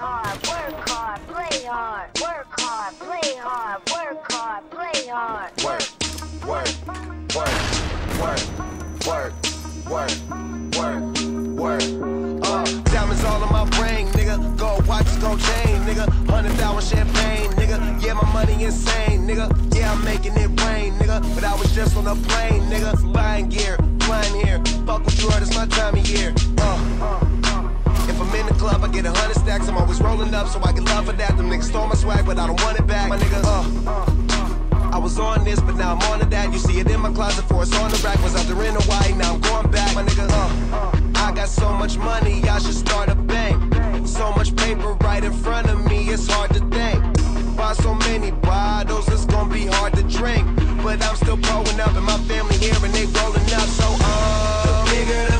hard, work hard, play hard, work hard, play hard, work hard, play hard. Work, work, work, work, work, work, work. Diamonds all in my brain, nigga. Gold watches, gold chain, nigga. 100,000 champagne, nigga. Yeah, my money insane, nigga. Yeah, I'm making it rain, nigga. But I was just on a plane, nigga. Buying gear, flying here. Fuck what you heard, it's my time of year. If I'm in the club, I get 100 stacks. I'm always rolling up, so I get love for that. Them niggas stole my swag, but I don't want it back. My nigga, I was on this, but now I'm on to that. You see it in my closet, for it's on the rack. Was out there in Hawaii, now I'm going back. My nigga, I got so much money, I should start a bank. So much paper right in front of me, it's hard to think. Buy so many bottles, it's gonna be hard to drink. But I'm still growing up, and my family here, and they rolling up. So, the bigger the